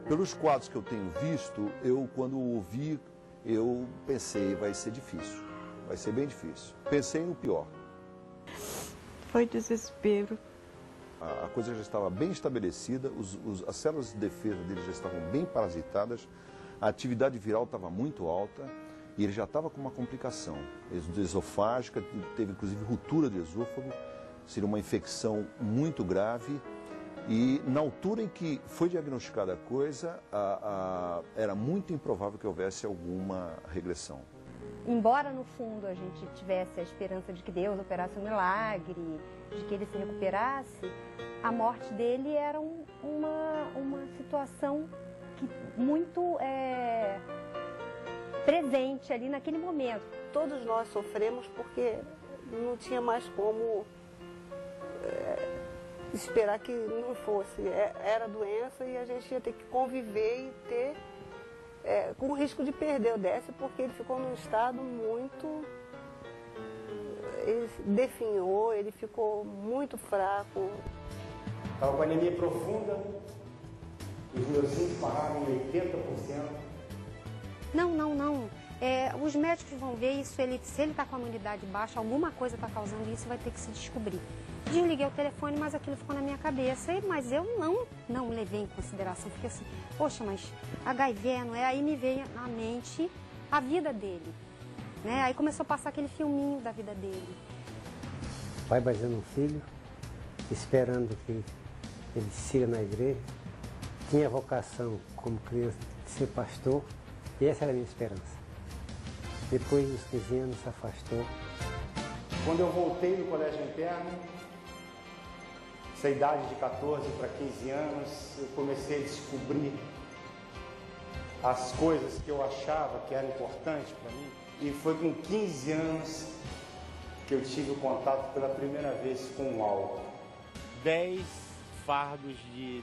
Pelos quadros que eu tenho visto, quando ouvi, eu pensei, vai ser difícil, vai ser bem difícil. Pensei no pior. Foi desespero. A coisa já estava bem estabelecida, as células de defesa dele já estavam bem parasitadas, a atividade viral estava muito alta e ele já estava com uma complicação esofágica, teve inclusive ruptura do esôfago, seria uma infecção muito grave. E na altura em que foi diagnosticada a coisa, era muito improvável que houvesse alguma regressão. Embora no fundo a gente tivesse a esperança de que Deus operasse um milagre, de que ele se recuperasse, a morte dele era uma situação muito presente ali naquele momento. Todos nós sofremos porque não tinha mais como esperar que não fosse. Era doença e a gente ia ter que conviver e ter com o risco de perder o Décio, porque ele ficou num estado muito... Ele definhou, ele ficou muito fraco. Estava com anemia profunda, os meus rins pararam em 80%. Não. Os médicos vão ver isso, se ele está com a imunidade baixa, alguma coisa está causando isso, vai ter que se descobrir. Desliguei o telefone, mas aquilo ficou na minha cabeça, mas eu não levei em consideração. Fiquei assim, poxa, mas HIV, não é? Aí me veio na mente a vida dele, né? Aí começou a passar aquele filminho da vida dele. Pai batizando um filho, esperando que ele siga na igreja. Tinha vocação como criança de ser pastor, e essa era a minha esperança. Depois dos 15 anos se afastou. Quando eu voltei do colégio interno, essa idade de 14 para 15 anos, eu comecei a descobrir as coisas que eu achava que eram importantes para mim. E foi com 15 anos que eu tive o contato pela primeira vez com o álcool. 10 fardos de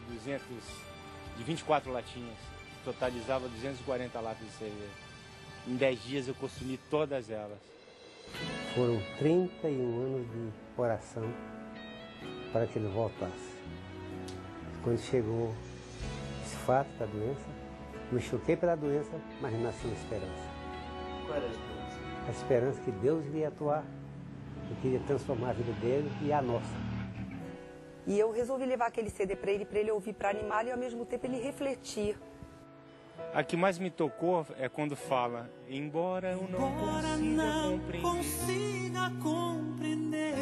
24 latinhas, totalizava 240 latas de cerveja. Em 10 dias eu consumi todas elas. Foram 31 anos de oração para que ele voltasse. Quando chegou esse fato da doença, me choquei pela doença, mas nasci uma esperança. Qual era a esperança? A esperança que Deus iria atuar, que queria transformar a vida dele e a nossa. E eu resolvi levar aquele CD para ele ouvir, para animar e ao mesmo tempo ele refletir. A que mais me tocou é quando fala, embora eu não consiga compreender,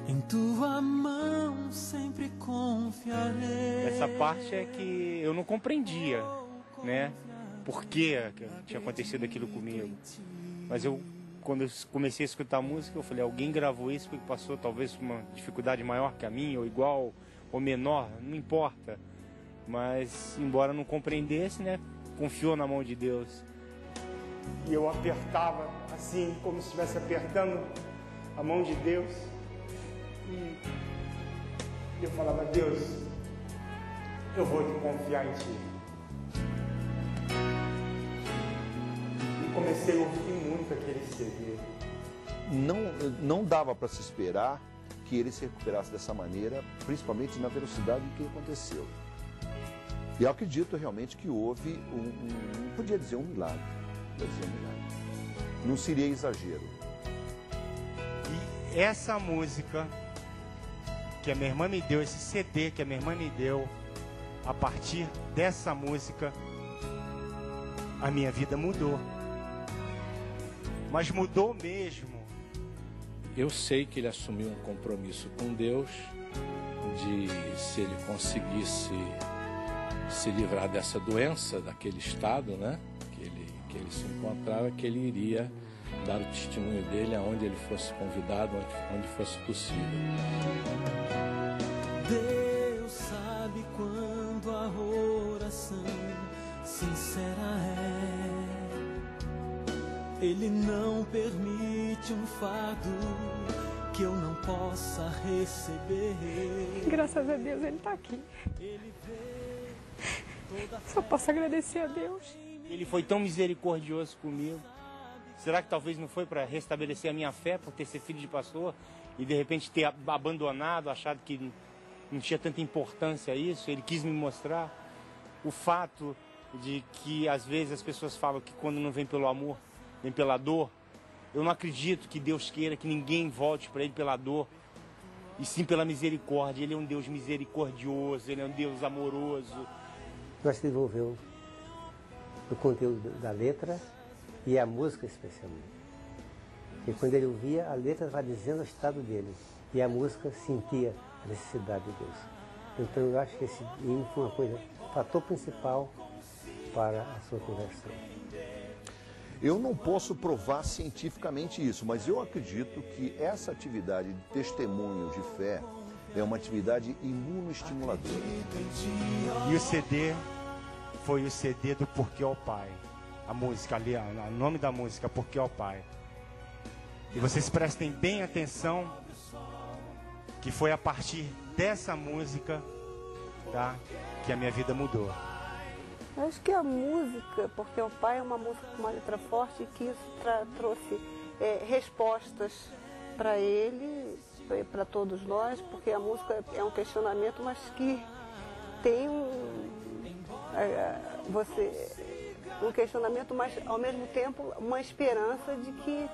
em tua mão sempre confiarei. Essa parte é que eu não compreendia, né? Por que tinha acontecido aquilo comigo. Mas quando eu comecei a escutar a música, eu falei, alguém gravou isso porque passou talvez uma dificuldade maior que a minha, ou igual, ou menor, não importa. Mas, embora eu não compreendesse, né? Confiou na mão de Deus. E eu apertava assim, como se estivesse apertando a mão de Deus. E eu falava, Deus, eu vou te confiar em Ti. E comecei a ouvir muito aquele CD. Não dava para se esperar que ele se recuperasse dessa maneira, principalmente na velocidade que aconteceu. E eu acredito realmente que houve podia dizer um milagre. Não seria exagero. E essa música que a minha irmã me deu, esse CD que a minha irmã me deu, a partir dessa música, a minha vida mudou. Mas mudou mesmo. Eu sei que ele assumiu um compromisso com Deus, de se ele conseguisse se livrar dessa doença, daquele estado, né, que ele se encontrava, que ele iria dar o testemunho dele aonde ele fosse convidado, onde fosse possível. Deus sabe quando a oração sincera é. Ele não permite um fardo que eu não possa receber. Graças a Deus ele está aqui. Só posso agradecer a Deus. Ele foi tão misericordioso comigo. Será que talvez não foi para restabelecer a minha fé, por ter sido filho de pastor, e de repente ter abandonado, achado que não tinha tanta importância isso? Ele quis me mostrar. o fato de que às vezes as pessoas falam que quando não vem pelo amor, vem pela dor. Eu não acredito que Deus queira que ninguém volte para Ele pela dor, e sim pela misericórdia. Ele é um Deus misericordioso, Ele é um Deus amoroso. Nós desenvolveu o conteúdo da letra e a música especialmente. E quando ele ouvia, a letra estava dizendo o estado dele, e a música sentia a necessidade de Deus. Então eu acho que esse hino foi uma coisa, fator principal para a sua conversão. Eu não posso provar cientificamente isso, mas eu acredito que essa atividade de testemunho de fé é uma atividade imunoestimuladora. E o CD foi o CD do Porque ao Pai. A música ali, o nome da música, Porque ao Pai. E vocês prestem bem atenção que foi a partir dessa música, tá, que a minha vida mudou. Eu acho que a música, Porque o Pai, é uma música com uma letra forte, que isso trouxe respostas para ele, para todos nós, porque a música é um questionamento, mas que tem um questionamento, mas ao mesmo tempo uma esperança de que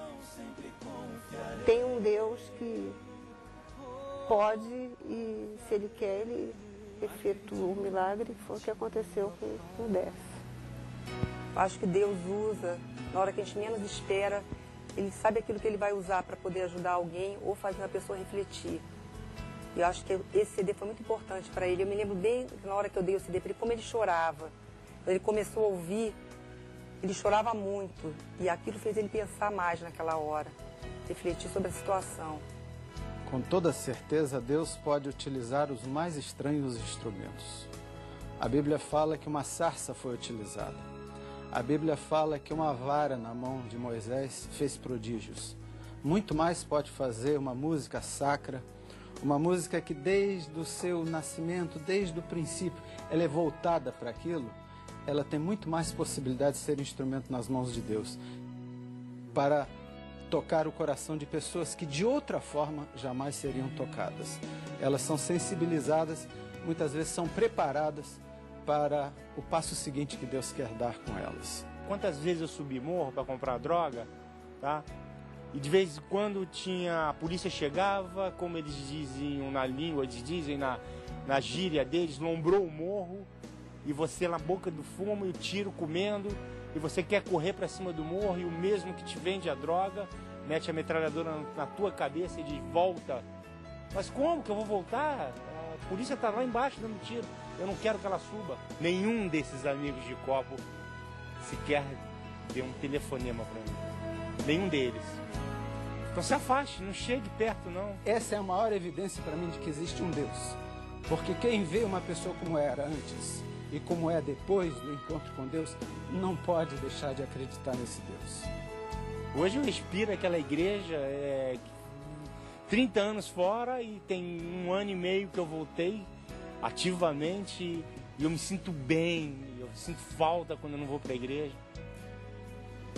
tem um Deus que pode, e se Ele quer, Ele efetua um milagre. Foi o que aconteceu com o Décio. Acho que Deus usa, na hora que a gente menos espera, Ele sabe aquilo que Ele vai usar para poder ajudar alguém ou fazer a pessoa refletir. E eu acho que esse CD foi muito importante para ele. Eu me lembro bem, na hora que eu dei o CD para ele, como ele chorava. Quando ele começou a ouvir, ele chorava muito. E aquilo fez ele pensar mais naquela hora, refletir sobre a situação. Com toda certeza, Deus pode utilizar os mais estranhos instrumentos. A Bíblia fala que uma sarça foi utilizada. A Bíblia fala que uma vara na mão de Moisés fez prodígios. Muito mais pode fazer uma música sacra, uma música que desde o seu nascimento, desde o princípio, ela é voltada para aquilo. Ela tem muito mais possibilidade de ser instrumento nas mãos de Deus, para tocar o coração de pessoas que de outra forma jamais seriam tocadas. Elas são sensibilizadas, muitas vezes são preparadas para o passo seguinte que Deus quer dar com elas. Quantas vezes eu subi morro para comprar droga, tá? E de vez em quando a polícia chegava, como eles diziam na língua, eles dizem na gíria deles, lombrou o morro, e você na boca do fumo e o tiro comendo, e você quer correr para cima do morro, e o mesmo que te vende a droga mete a metralhadora na tua cabeça e diz: volta. Mas como que eu vou voltar? A polícia está lá embaixo dando tiro, eu não quero que ela suba. Nenhum desses amigos de copo sequer deu um telefonema para mim. Nenhum deles. Então se afaste, não chegue perto não. Essa é a maior evidência para mim de que existe um Deus. Porque quem vê uma pessoa como era antes e como é depois do encontro com Deus, não pode deixar de acreditar nesse Deus. Hoje eu respiro aquela igreja, 30 anos fora, e tem 1 ano e meio que eu voltei ativamente, e eu me sinto bem, eu sinto falta quando eu não vou para a igreja.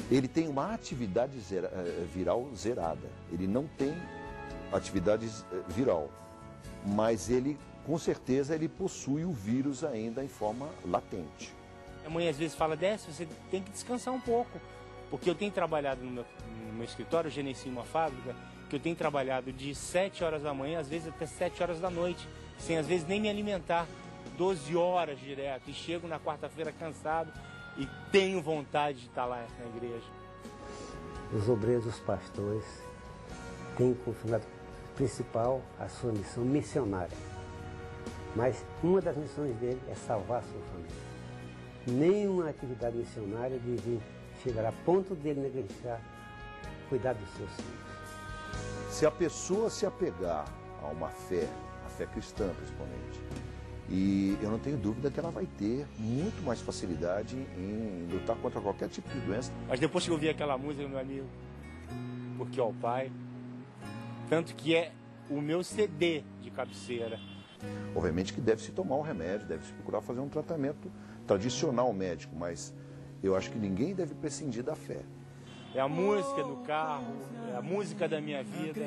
Ele tem uma atividade viral zerada. Ele não tem atividade viral, mas ele, com certeza, ele possui o vírus ainda em forma latente. A mãe às vezes fala: Décio, você tem que descansar um pouco, porque eu tenho trabalhado no meu escritório, eu gerencio uma fábrica, que eu tenho trabalhado de 7 horas da manhã, às vezes até 7 horas da noite, sem às vezes nem me alimentar, 12 horas direto, e chego na quarta-feira cansado e tenho vontade de estar lá na igreja. Os obreiros, os pastores, têm como finalidade principal a sua missão missionária. Mas uma das missões dele é salvar a sua família. Nenhuma atividade missionária deve chegar a ponto dele negligenciar cuidar dos seus filhos. Se a pessoa se apegar a uma fé, a fé cristã principalmente, e eu não tenho dúvida que ela vai ter muito mais facilidade em lutar contra qualquer tipo de doença. Mas depois que eu vi aquela música, meu amigo, Porque ao Pai, tanto que é o meu CD de cabeceira. Obviamente que deve-se tomar um remédio, deve-se procurar fazer um tratamento tradicional médico, mas eu acho que ninguém deve prescindir da fé. É a música do carro, é a música da minha vida,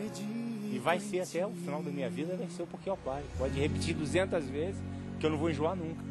e vai ser até o final da minha vida, vai ser o Porque ao Pai. Pode repetir 200 vezes, que eu não vou enjoar nunca.